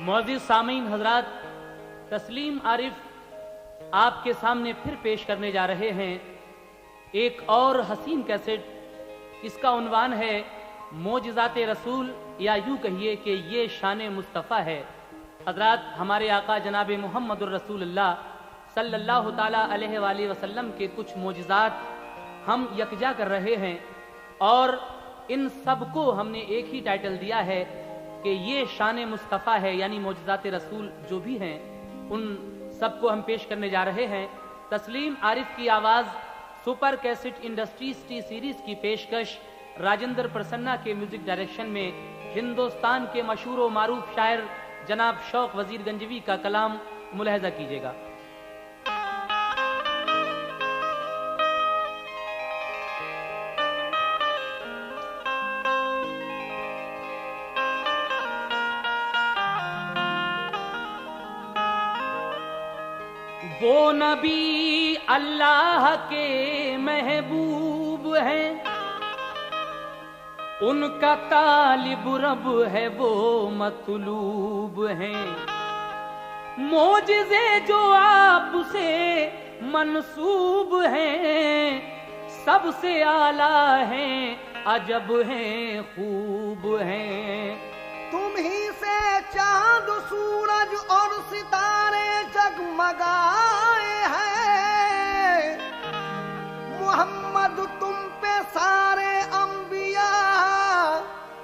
معزز سامعین حضرات، تسلیم عارف آپ کے سامنے پھر پیش کرنے جا رہے ہیں ایک اور حسین کیسٹ. اس کا عنوان ہے معجزات رسول، یا یوں کہیے کہ یہ شان مصطفیٰ ہے. حضرات، ہمارے آقا جناب محمد الرسول اللہ صلی اللہ تعالیٰ علیہ وآلہ وسلم کے کچھ معجزات ہم یکجا کر رہے ہیں، اور ان سب کو ہم نے ایک ہی ٹائٹل دیا ہے کہ یہ شان مصطفیٰ ہے، یعنی معجزات رسول جو بھی ہیں ان سب کو ہم پیش کرنے جا رہے ہیں. تسلیم عارف کی آواز، super cassette industries T series کی پیشکش، راجندر پرسنہ کے میوزک ڈائریکشن میں ہندوستان کے مشہور و معروف شاعر جناب شوق وزیر گنجوی کا کلام ملاحظہ کیجیے گا. وہ نبی اللہ کے محبوب ہیں، ان کا طالب رب ہے وہ مطلوب ہیں. معجزے جو آپ سے منسوب ہیں، سب سے اعلیٰ ہیں، عجب ہیں، خوب ہیں. تم ہی سے چاند سورج اور ستارے جگمگائے ہیں، محمد تم پہ سارے انبیاء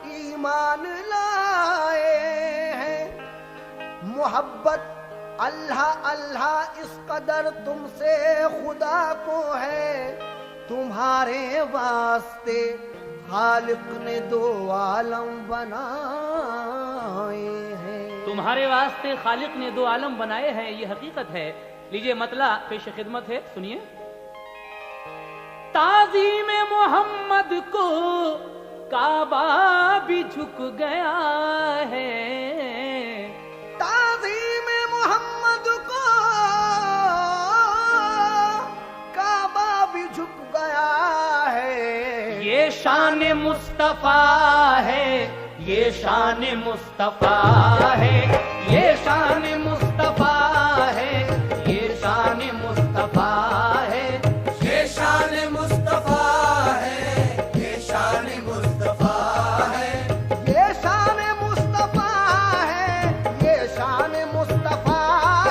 ایمان لائے ہیں. محبت اللہ اللہ اس قدر تم سے خدا کو ہے، تمہارے واسطے خالق نے دو عالم بنائے ہیں. تمہارے واسطے خالق نے دو عالم بنائے ہیں، یہ حقیقت ہے. لیجئے مطلع پیش خدمت ہے، سنیے. تعظیم محمد کو کعبہ بھی جھک گیا ہے، تعظیم محمد کو کعبہ بھی جھک گیا ہے. یہ شان مصطفیٰ ہے، یہ شان مصطفیٰ ہے، یہ شان مصطفیٰ ہے، یہ شان مصطفیٰ ہے، یہ شان مصطفیٰ ہے، یہ شان مصطفیٰ ہے، یہ شان مصطفیٰ ہے، یہ شان مصطفیٰ ہے،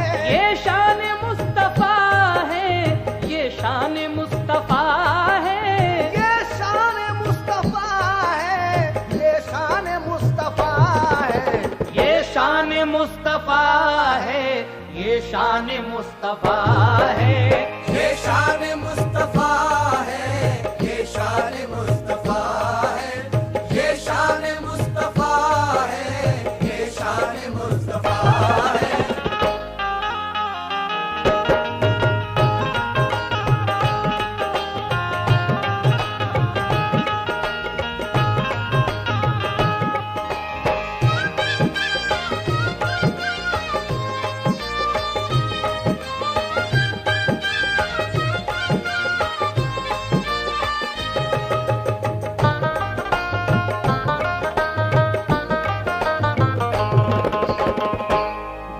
یہ شان مصطفیٰ ہے، یہ شان مصطفیٰ ہے، یہ شان مصطفیٰ ہے، یہ شان مصطفیٰ ہے. یہ شان مصطفیٰ ہے، یہ شان مصطفیٰ ہے. یہ شان مصطفیٰ ہے، یہ شان مصطفیٰ ہے، یہ شان مصطفیٰ ہے، یہ شان مصطفیٰ ہے.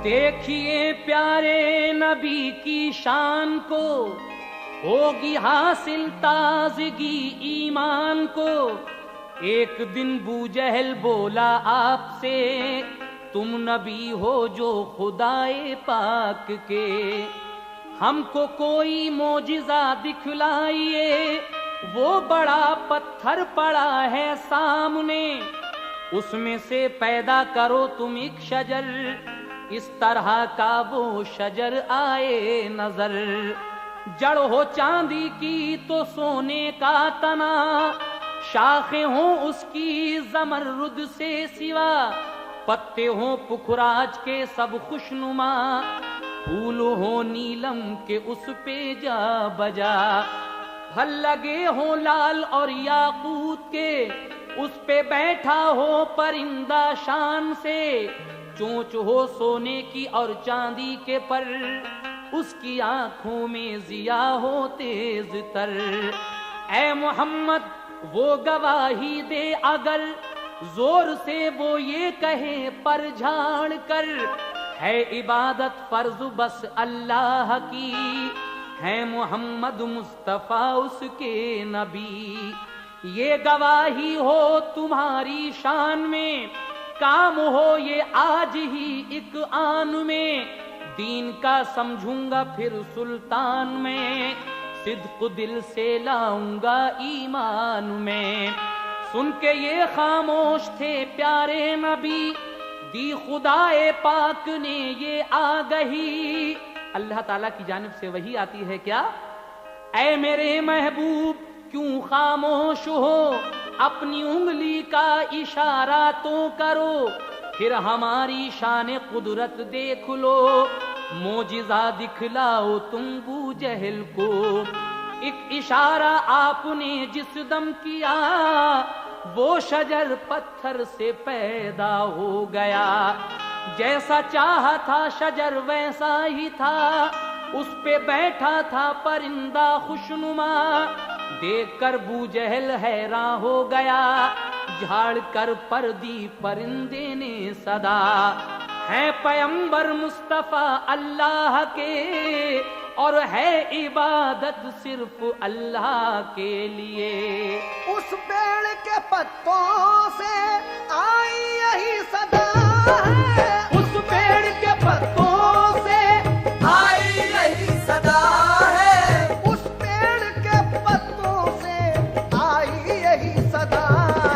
دیکھیے پیارے نبی کی شان کو، ہوگی حاصل تازگی ایمان کو. ایک دن بو جہل بولا آپ سے، تم نبی ہو جو خدائے پاک کے، ہم کو کوئی معجزہ دکھلائیے. وہ بڑا پتھر پڑا ہے سامنے، اس میں سے پیدا کرو تم ایک شجر. اس طرح کا وہ شجر آئے نظر، جڑ ہو چاندی کی تو سونے کا تنا، شاخیں ہوں اس کی زمرد سے سوا، پتے ہوں پکھراج کے سب خوشنما، پھول ہوں نیلم کے اس پہ جا بجا، پھل لگے ہوں لال اور یاقوت کے، اس پہ بیٹھا ہو پرندہ شان سے، چونچ ہو سونے کی اور چاندی کے پر، اس کی آنکھوں میں ضیا ہو تیز تر. اے محمد وہ گواہی دے اگر زور سے وہ یہ کہے پر جھاڑ کر، ہے عبادت فرض بس اللہ کی، ہے محمد مصطفیٰ اس کے نبی۔ یہ گواہی ہو تمہاری شان میں، کام ہو یہ آج ہی ایک آن میں، دین کا سمجھوں گا پھر سلطان میں، صدق دل سے لاؤں گا ایمان میں۔ سن کے یہ خاموش تھے پیارے نبی، دی خدائے پاک نے یہ آگہی۔ اللہ تعالیٰ کی جانب سے وحی آتی ہے کیا؟ اے میرے محبوب کیوں خاموش ہو، اپنی انگلی کا اشارہ تو کرو، پھر ہماری شان قدرت دیکھ لو، معجزہ دکھلاؤ تم بو جہل کو۔ ایک اشارہ آپ نے جس دم کیا، وہ شجر پتھر سے پیدا ہو گیا، جیسا چاہا تھا شجر ویسا ہی تھا، اس پہ بیٹھا تھا پرندہ خوشنما، دیکھ کر بو جہل حیران ہو گیا، جھاڑ کر پر دی پرندے نے صدا، ہے پیمبر مصطفیٰ اللہ کے، اور ہے عبادت صرف اللہ کے لیے۔ اس پیڑ کے پتوں سے آئی یہی صدا ہے، اس پیڑ کے پتوں سے آئی یہی صدا ہے، اس پیڑ کے پتوں سے آئی یہی صدا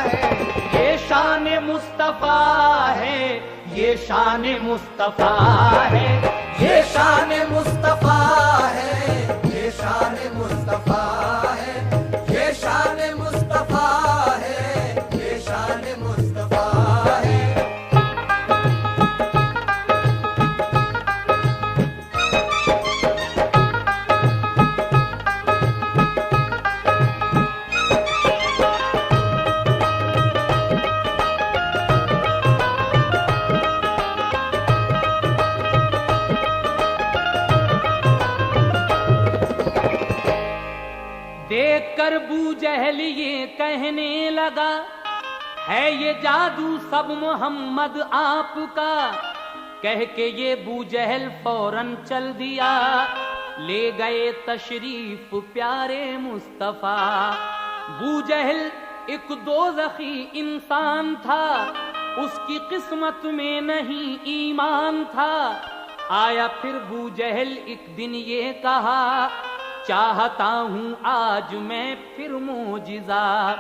ہے۔ یہ شان مصطفیٰ ہے، یہ شان مصطفیٰ ہے، یہ شان مصطفیٰ ہے، یہ شان مصطفیٰ ہے، یہ شان مصطفیٰ ہے، یہ شان مصطفیٰ ہے۔ دیکھ کر بو جہل یہ کہنے لگا، ہے یہ جادو سب محمد آپ کا، کہہ کے یہ بو جہل فوراً چل دیا، لے گئے تشریف پیارے مصطفیٰ۔ بو جہل ایک دوزخی انسان تھا، اس کی قسمت میں نہیں ایمان تھا، آیا پھر بو جہل ایک دن یہ کہا، چاہتا ہوں آج میں پھر معجزہ،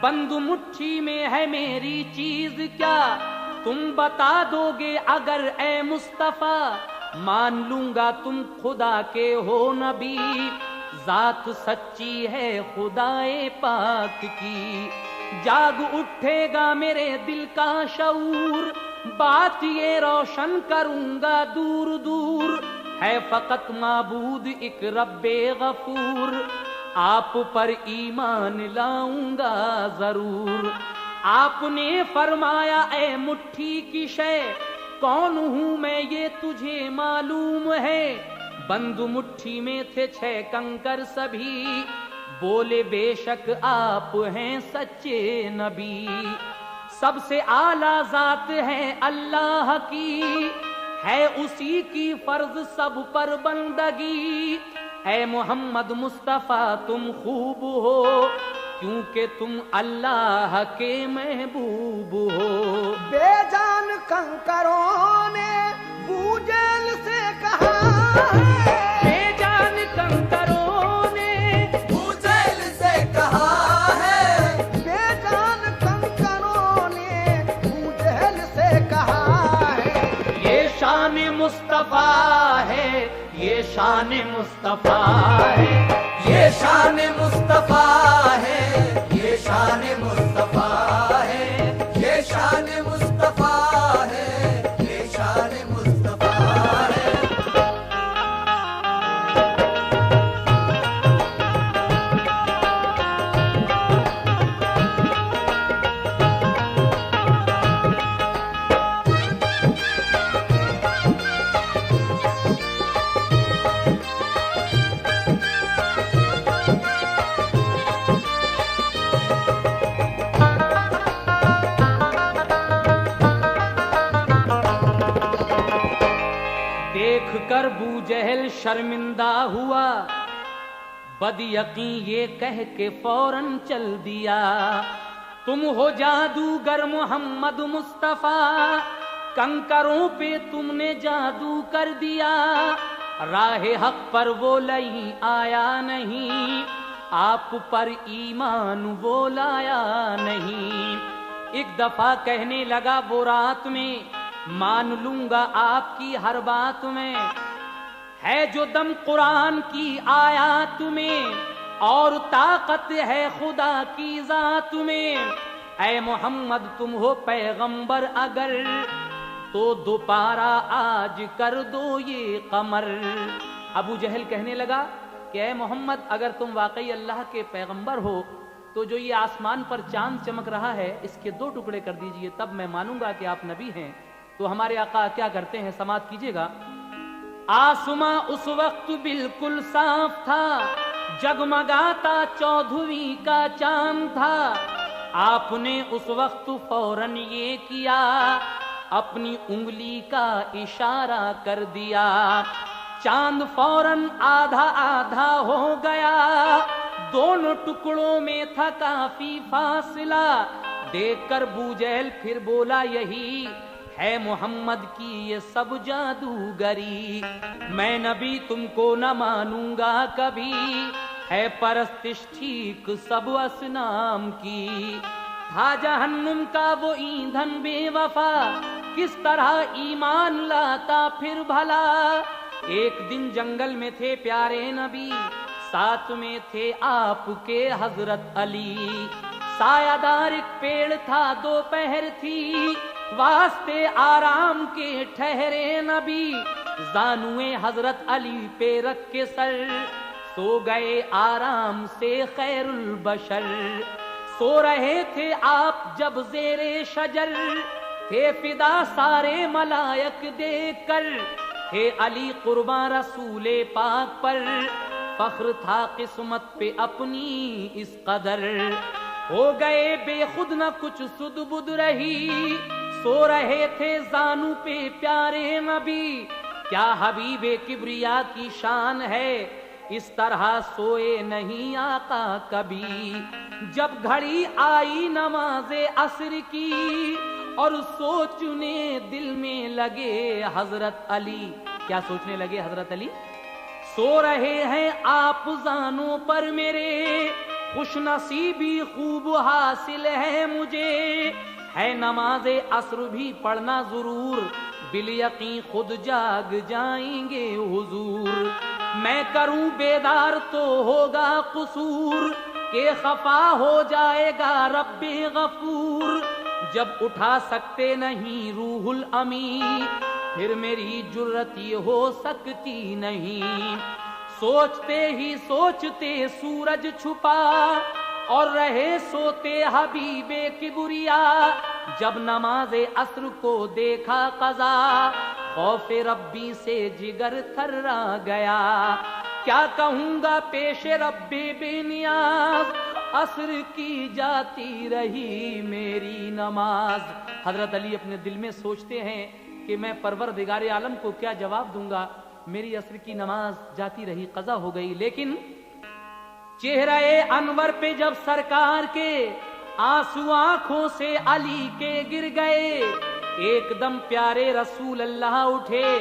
بند مٹھی میں ہے میری چیز کیا، تم بتا دو گے اگر اے مصطفیٰ، مان لوں گا تم خدا کے ہو نبی، ذات سچی ہے خدائے پاک کی، جاگ اٹھے گا میرے دل کا شعور، بات یہ روشن کروں گا دور دور، ہے فقط معبود ایک رب غفور، آپ پر ایمان لاؤں گا ضرور۔ آپ نے فرمایا اے مٹھی کی شے، کون ہوں میں یہ تجھے معلوم ہے، بند مٹھی میں تھے 6 کنکر سبھی، بولے بے شک آپ ہیں سچے نبی، سب سے اعلیٰ ذات ہے اللہ کی، ہے اسی کی فرض سب پر بندگی، اے محمد مصطفیٰ تم خوب ہو، کیونکہ تم اللہ کے محبوب ہو۔ بے جان کنکروں نے بو جہل سے کہا ہے، بے جان کنکروں نے بو جہل سے کہا ہے، بے جان کنکروں نے بو جہل سے کہا ہے، یہ شان مصطفیٰ ہے، یہ شان مصطفیٰ ہے، یہ شان مصطفیٰ ہے، یہ شان مصطفیٰ ہے، یہ شان مصطفیٰ ہے، یہ شان مصطفیٰ ہے۔ ابو جہل شرمندہ ہوا، بد یقین یہ کہہ کے فوراً چل دیا، تم ہو جادوگر محمد مصطفیٰ، کنکروں پہ تم نے جادو کر دیا، راہ حق پر وہ لئی آیا نہیں، آپ پر ایمان وہ لایا نہیں۔ ایک دفعہ کہنے لگا وہ رات میں، مان لوں گا آپ کی ہر بات میں، ہے جو دم قرآن کی آیات میں، اور طاقت ہے خدا کی ذات میں، اے محمد تم ہو پیغمبر اگر، تو دوبارہ آج کر دو یہ قمر۔ ابو جہل کہنے لگا کہ اے محمد اگر تم واقعی اللہ کے پیغمبر ہو تو جو یہ آسمان پر چاند چمک رہا ہے اس کے 2 ٹکڑے کر دیجئے، تب میں مانوں گا کہ آپ نبی ہیں۔ تو ہمارے آقا کیا کرتے ہیں، سماعت کیجئے گا۔ آسماں اس وقت بالکل صاف تھا، جگمگاتا 14ویں کا چاند تھا، آپ نے اس وقت فوراً یہ کیا، اپنی انگلی کا اشارہ کر دیا، چاند فوراً آدھا آدھا ہو گیا، دونوں ٹکڑوں میں تھا کافی فاصلہ، دیکھ کر بوجہل پھر بولا یہی ہے محمد کی یہ سب جادوگری، میں نبی تم کو نہ مانوں گا کبھی، ہے پرستش ٹھیک سب اصنام کی، تھا جہنم کا وہ ایندھن بے وفا، کس طرح ایمان لاتا پھر بھلا، ایک دن جنگل میں تھے پیارے نبی، ساتھ میں تھے آپ کے حضرت علی، سایہ دار ایک پیڑ تھا، دوپہر تھی، واسطے آرام کے ٹھہرے نبی، زانوئے حضرت علی پہ رکھ کے سر، سو گئے آرام سے خیر البشر، سو رہے تھے آپ جب زیر شجر، تھے فدا سارے ملائک دیکھ کر، تھے علی قرباں رسول پاک پر، فخر تھا قسمت پہ اپنی اس قدر، ہو گئے بے خود نہ کچھ سد بد رہی، سو رہے تھے زانو پہ پیارے نبی، کیا حبیب کبریا کی شان ہے، اس طرح سوئے نہیں آقا کبھی، جب گھڑی آئی نماز عصر کی، اور سوچنے دل میں لگے حضرت علی، کیا سوچنے لگے حضرت علی، سو رہے ہیں آپ زانوں پر میرے، خوش نصیبی خوب حاصل ہے مجھے، ہے نماز عصر بھی پڑھنا ضرور، بالیقین خود جاگ جائیں گے حضور، میں کروں بیدار تو ہوگا قصور، کہ خفا ہو جائے گا رب غفور، جب اٹھا سکتے نہیں روح الامین، پھر میری جرت یہ ہو سکتی نہیں، سوچتے ہی سوچتے سورج چھپا، اور رہے سوتے حبیب کبریا، جب نماز عصر کو دیکھا قضا، خوف ربی سے جگر تھرا گیا، کیا کہوں گا پیش رب بے نیاز، عصر کی جاتی رہی میری نماز۔ حضرت علی اپنے دل میں سوچتے ہیں کہ میں پروردگار عالم کو کیا جواب دوں گا، میری عصر کی نماز جاتی رہی، قضا ہو گئی، لیکن چہرہ انور پہ جب سرکار کے آنسو آنکھوں سے علی کے گر گئے، ایک دم پیارے رسول اللہ اٹھے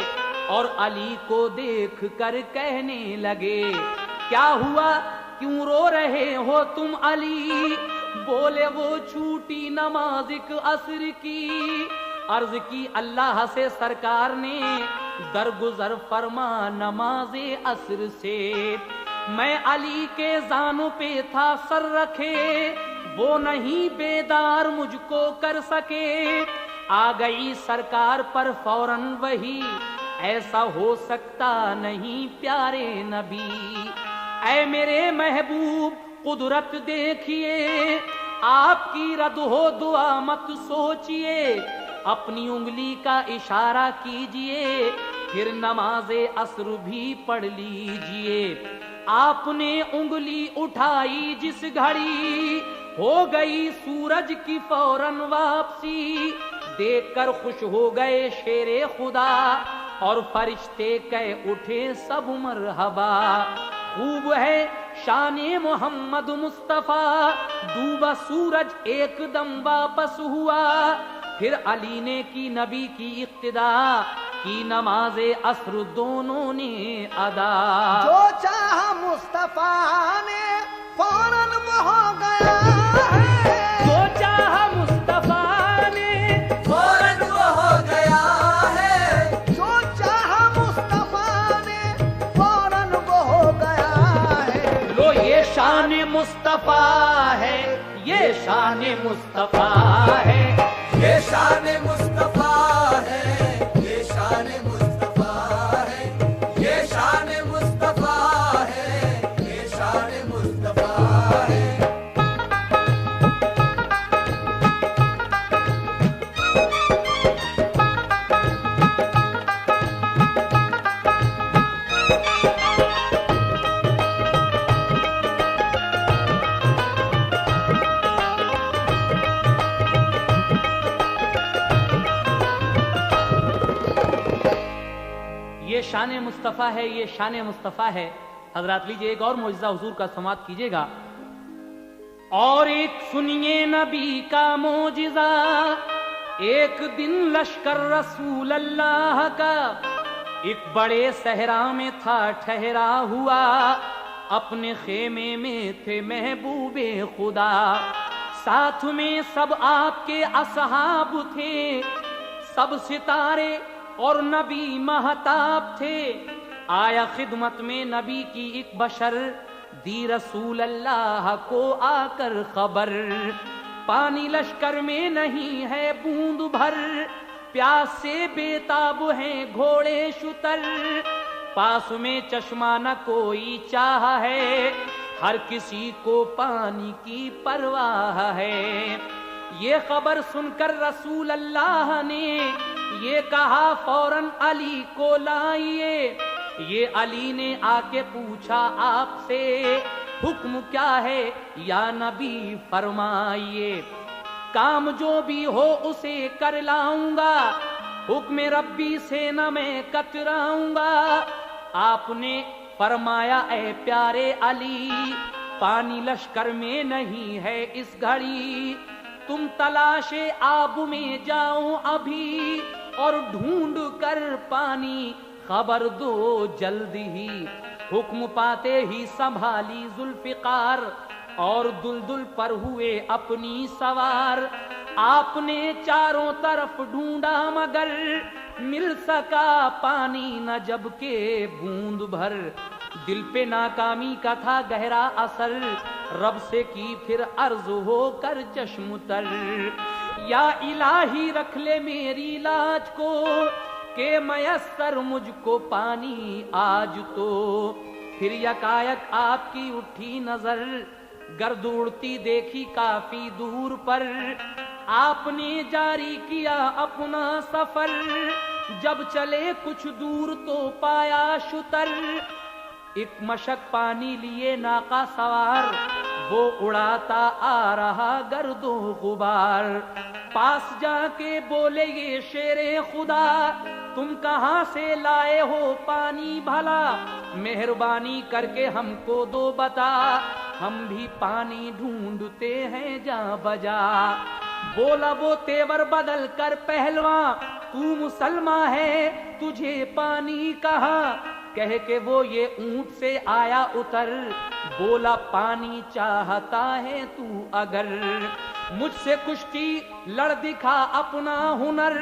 اور علی کو دیکھ کر کہنے لگے، کیا ہوا کیوں رو رہے ہو تم علی؟ بولے وہ چھوٹی نماز ایک عصر کی، عرض کی اللہ سے سرکار نے درگزر فرما نماز عصر سے، میں علی کے زانوں پہ تھا سر رکھے، وہ نہیں بیدار مجھ کو کر سکے، آ گئی سرکار پر فوراً وہی، ایسا ہو سکتا نہیں پیارے نبی، اے میرے محبوب قدرت دیکھیے، آپ کی رد ہو دعا مت سوچئے، اپنی انگلی کا اشارہ کیجئے، پھر نماز عصر بھی پڑھ لیجئے، آپ نے انگلی اٹھائی جس گھڑی، ہو گئی سورج کی فوراً واپسی، دیکھ کر خوش ہو گئے شیر خدا، اور فرشتے کہہ اٹھے سب مرحبا. خوب ہے شان محمد مصطفیٰ. ڈوبا سورج ایک دم واپس ہوا. پھر علی نے کی نبی کی اقتدا. کی نماز عصر دونوں نے ادا. جو چاہا مصطفیٰ نے فوراً وہ ہو گیا ہے. جو چاہا مصطفیٰ نے فوراً وہ ہو گیا ہے. جو چاہا مصطفیٰ نے فوراً وہ ہو گیا ہے. لو یہ شان مصطفیٰ ہے. یہ شان مصطفیٰ ہے. یہ شان مصطفیٰ ہے. یہ شان مصطفیٰ ہے. یہ شان مصطفیٰ ہے. یہ شان مصطفیٰ ہے. یہ شان مصطفیٰ ہے. یہ شان مصطفیٰ ہے. حضرات لیجئے ایک اور معجزہ حضور کا سماعت کیجئے گا. اور ایک سنیے نبی کا معجزہ. ایک دن لشکر رسول اللہ کا ایک بڑے صحرا میں تھا ٹھہرا ہوا. اپنے خیمے میں تھے محبوب خدا. ساتھ میں سب آپ کے اصحاب تھے. سب ستارے اور نبی مہتاب تھے. آیا خدمت میں نبی کی ایک بشر. دی رسول اللہ کو آ کر خبر. پانی لشکر میں نہیں ہے بوند بھر. پیاس سے بےتاب ہیں گھوڑے شتر. پاس میں چشمہ نہ کوئی چاہا ہے. ہر کسی کو پانی کی پرواہ ہے. یہ خبر سن کر رسول اللہ نے یہ کہا فوراً علی کو لائیے. یہ علی نے آ کے پوچھا آپ سے حکم کیا ہے یا نبی فرمائیے. کام جو بھی ہو اسے کر لاؤں گا. حکم ربی سے نہ میں کتراؤں گا. آپ نے فرمایا اے پیارے علی پانی لشکر میں نہیں ہے اس گھڑی. تم تلاش آب میں جاؤ ابھی اور ڈھونڈ کر پانی خبر دو جلد ہی. حکم پاتے ہی سنبھالی ذوالفقار اور دلدل پر ہوئے اپنی سوار. آپ نے چاروں طرف ڈھونڈا مگر مل سکا پانی نہ جب کہ بوند بھر. دل پہ ناکامی کا تھا گہرا اثر. رب سے کی پھر عرض ہو کر چشم تر. یا الہی رکھ لے میری لاج کو کہ میسر مجھ کو پانی آج تو. پھر یکایک آپ کی اٹھی نظر. گرد اڑتی دیکھی کافی دور پر. آپ نے جاری کیا اپنا سفر. جب چلے کچھ دور تو پایا شتر. ایک مشک پانی لیے ناقہ سوار. وہ اڑاتا آ رہا گرد و غبار. پاس جا کے بولے یہ شیر خدا تم کہاں سے لائے ہو پانی بھلا. مہربانی کر کے ہم کو دو بتا. ہم بھی پانی ڈھونڈتے ہیں جہاں بجا. بولا وہ تیور بدل کر پہلواں تو مسلمان ہے تجھے پانی کہاں. کہہ کے وہ یہ اونٹ سے آیا اتر. بولا پانی چاہتا ہے تو اگر مجھ سے کشتی لڑ دکھا اپنا ہنر.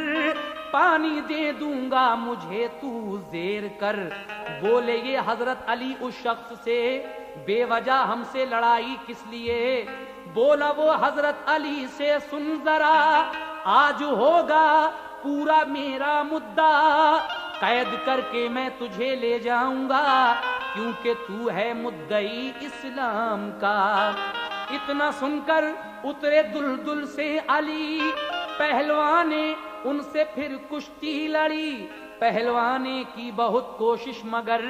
پانی دے دوں گا مجھے تو زیر کر. بولے یہ حضرت علی اس شخص سے بے وجہ ہم سے لڑائی کس لیے. بولا وہ حضرت علی سے سن ذرا آج ہوگا پورا میرا مدعا. قید کر کے میں تجھے لے جاؤں گا کیونکہ تو ہے مدعی اسلام کا. اتنا سن کر اترے دلدل سے علی. پہلوان نے ان سے پھر کشتی لڑی. پہلوانے کی بہت کوشش مگر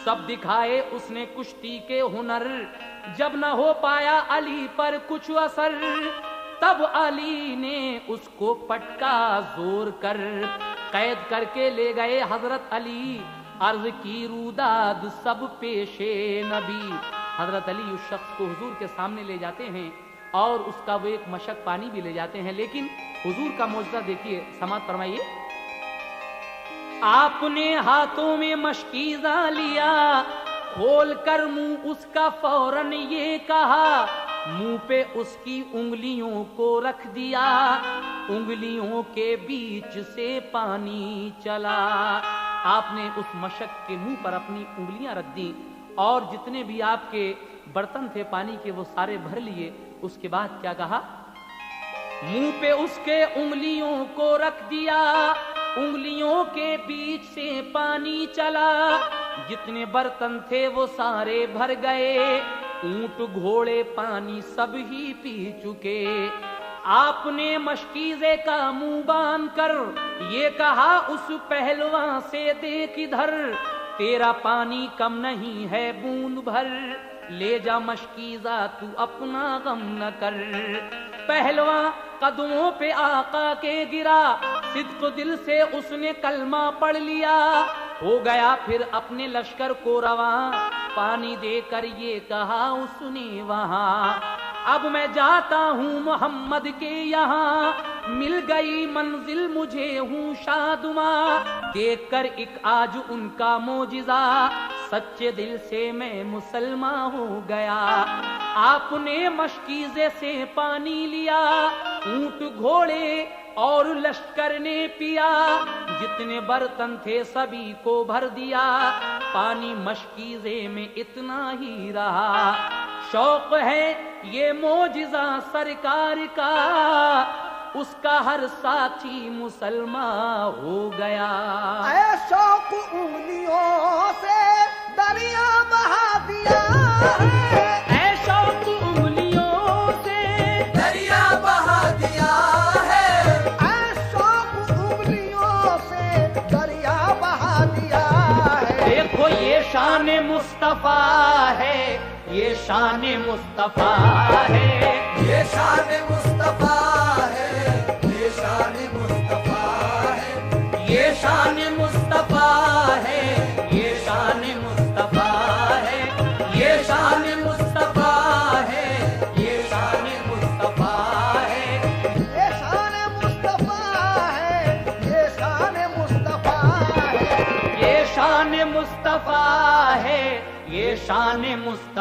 سب دکھائے اس نے کشتی کے ہنر. جب نہ ہو پایا علی پر کچھ اثر تب علی نے اس کو پٹکا زور کر. قید کر کے لے گئے حضرت علی، عرض کی روداد سب پیشے نبی۔ حضرت علی اس شخص کو حضور کے سامنے لے جاتے ہیں اور اس کا وہ ایک مشک پانی بھی لے جاتے ہیں، لیکن حضور کا معجزہ دیکھیے، سماعت فرمائیے۔ آپ نے ہاتھوں میں مشکیزہ لیا، کھول کر منہ اس کا فوراً یہ کہا، منہ پہ اس کی انگلیوں کو رکھ دیا، انگلیوں کے بیچ سے پانی چلا۔ آپ نے اس مشک کے منہ پر اپنی انگلیاں رکھ دی اور جتنے بھی آپ کے برتن تھے پانی کے وہ سارے بھر لیے۔ اس کے بعد کیا کہا؟ منہ پہ اس کے انگلیوں کو رکھ دیا، انگلیوں کے بیچ سے پانی چلا، جتنے برتن تھے وہ سارے بھر گئے، اونٹ گھوڑے پانی سب ہی پی چکے۔ آپ نے مشکیزے کا منہ باندھ کر یہ کہا اس پہلواں سے، دیکھ ادھر تیرا پانی کم نہیں ہے بوند بھر، لے جا مشکیزہ تو اپنا غم نہ کر۔ پہلواں قدموں پہ آقا کے گرا، صدق دل سے اس نے کلمہ پڑھ لیا، ہو گیا پھر اپنے لشکر کو رواں، پانی دے کر یہ کہا اس نے وہاں، اب میں جاتا ہوں محمد کے یہاں، مل گئی منزل مجھے ہوں شادماں، دیکھ کر ایک آج ان کا معجزہ، سچے دل سے میں مسلمان ہو گیا۔ آپ نے مشکیزے سے پانی لیا، اونٹ گھوڑے اور لشکر نے پیا، جتنے برتن تھے سبھی کو بھر دیا، پانی مشکیزے میں اتنا ہی رہا۔ شوق ہے یہ معجزہ سرکار کا، اس کا ہر ساتھی مسلمان ہو گیا۔ اے شوق انگلیوں سے دریا بہا دیا ہے، اے شوق انگلیوں سے دریا بہا دیا ہے، اے شوق انگلیوں سے دریا بہا دیا ہے۔ دیکھو یہ شان مصطفیٰ ہے، یہ شان مصطفیٰ ہے، یہ شان مصطفیٰ ہے، یہ شان مصطفیٰ ہے، یہ شان مصطفیٰ ہے، یہ شان مصطفیٰ ہے، یہ شان مصطفیٰ ہے، یہ شان مصطفیٰ ہے، یہ شان مصطفیٰ ہے، یہ شان مصطفیٰ ہے، یہ شان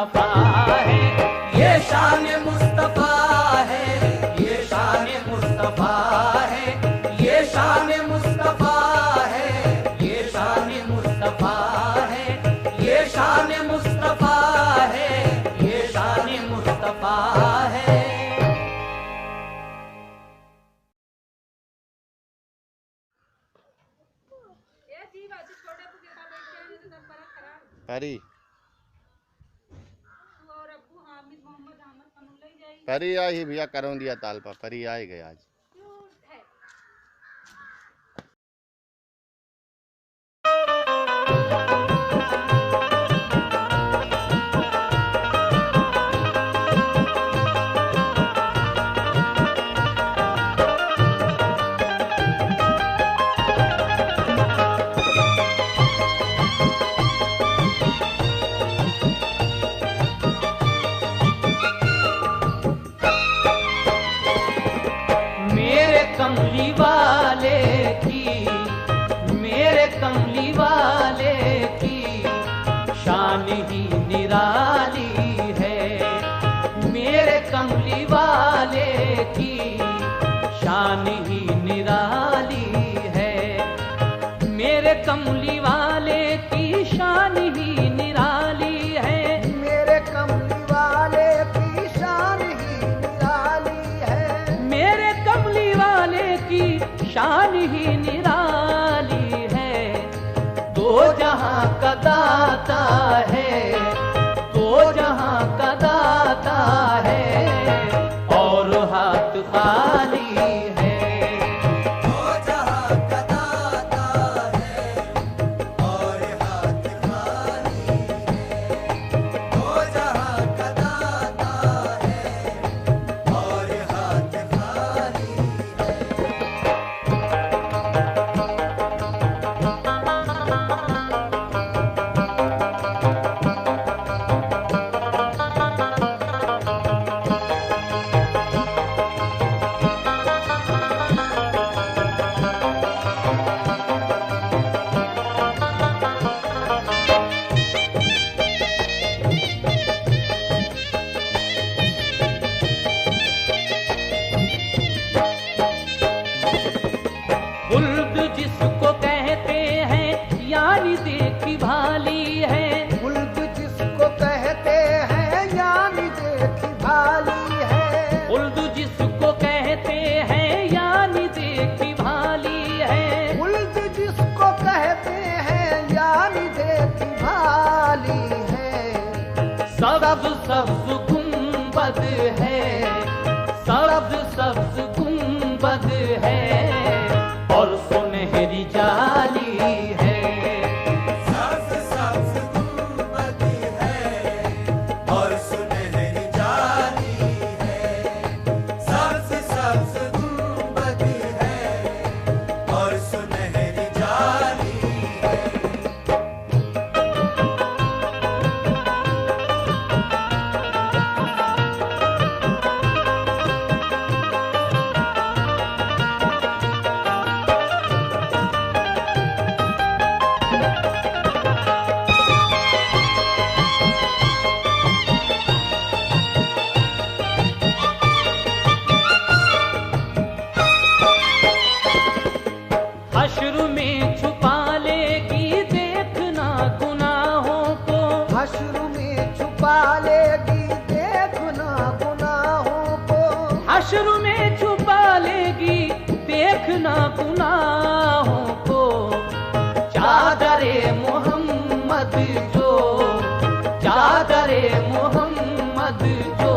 مصطفیٰ ہے، یہ شان مصطفیٰ ہے، یہ شان مصطفیٰ ہے، یہ شان مصطفیٰ ہے، یہ شان مصطفیٰ ہے، یہ شان مصطفیٰ ہے، یہ شان مصطفیٰ ہے، یہ شان مصطفیٰ ہے۔ پری پری آئی بھیا کروں دیا تالپا پری آئے گئے آج۔ کملی والے کی، میرے کملی والے کی شان ہی نرالی ہے، میرے کملی والے کی شان ہی نرالی ہے، میرے کملی والے کی شان ہی نرالی ہے، میرے کملی والے کی شان ہی نرالی ہے، میرے کملی والے کی شان ہی نرالی ہے، دو جہاں کا داتا ہے، دو جہاں کا داتا ہے، اور ہاتھ خالی ہے، دو جہاں کا داتا ہے اور ہاتھ خالی ہے، دو جہاں کا داتا ہے اور ہاتھ خالی ہے۔ ہے سبز سبز گنبد ہے، سبز سبز گنبد ہے اور سنہری جالی ہے، سبز سبز گنبد ہے اور سنہری جالی ہے، سبز سبز گنبد ہے اور سنہری جالی ہے۔ حشر میں چھپا لے گی دیکھنا گناہوں کو، حشر میں چھپا لے گی دیکھنا گناہوں کو، حشر میں چھپا لے گی دیکھنا گناہوں کو، چادر محمد جو، چادر محمد جو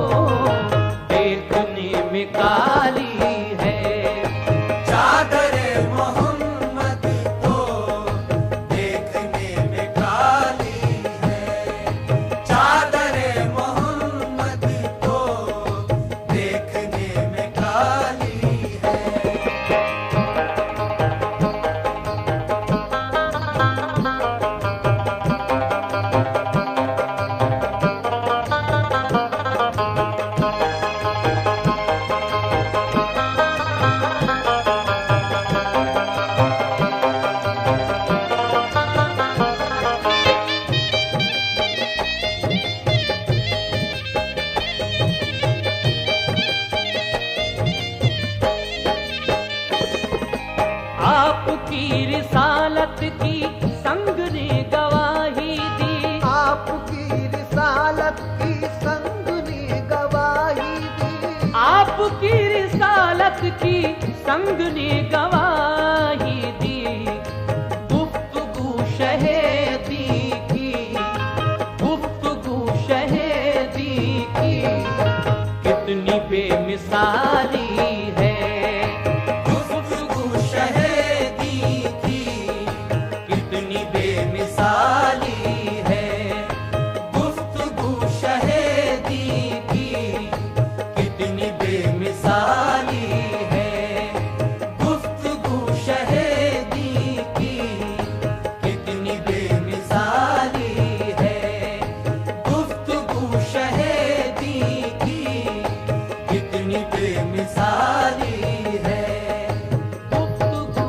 دیکھنے میں کالی ہے، چادر محمد تو دیکھنے میں کالی ہے، چادر محمد تو دیکھنے میں کالی ہے۔ آپ کی رسالت کی سنگ نے گواہی دی، آپ کی رسالت کی سنگ نے گواہی دی، آپ کی رسالت کی سنگ نے گواہی دی، گفتگو شہیدی کی، گفتگو شہیدی کی کتنی بے مثالی ہے، گفتگو شہیدی کی کتنی بے مثالی ہے، گفتگو شہیدی کی کتنی بے مثالی ہے، گفتگو شہیدی کی کتنی بے مثالی ہے، گفتگو شہیدی کی کتنی بے مثالی ہے۔ گفتگو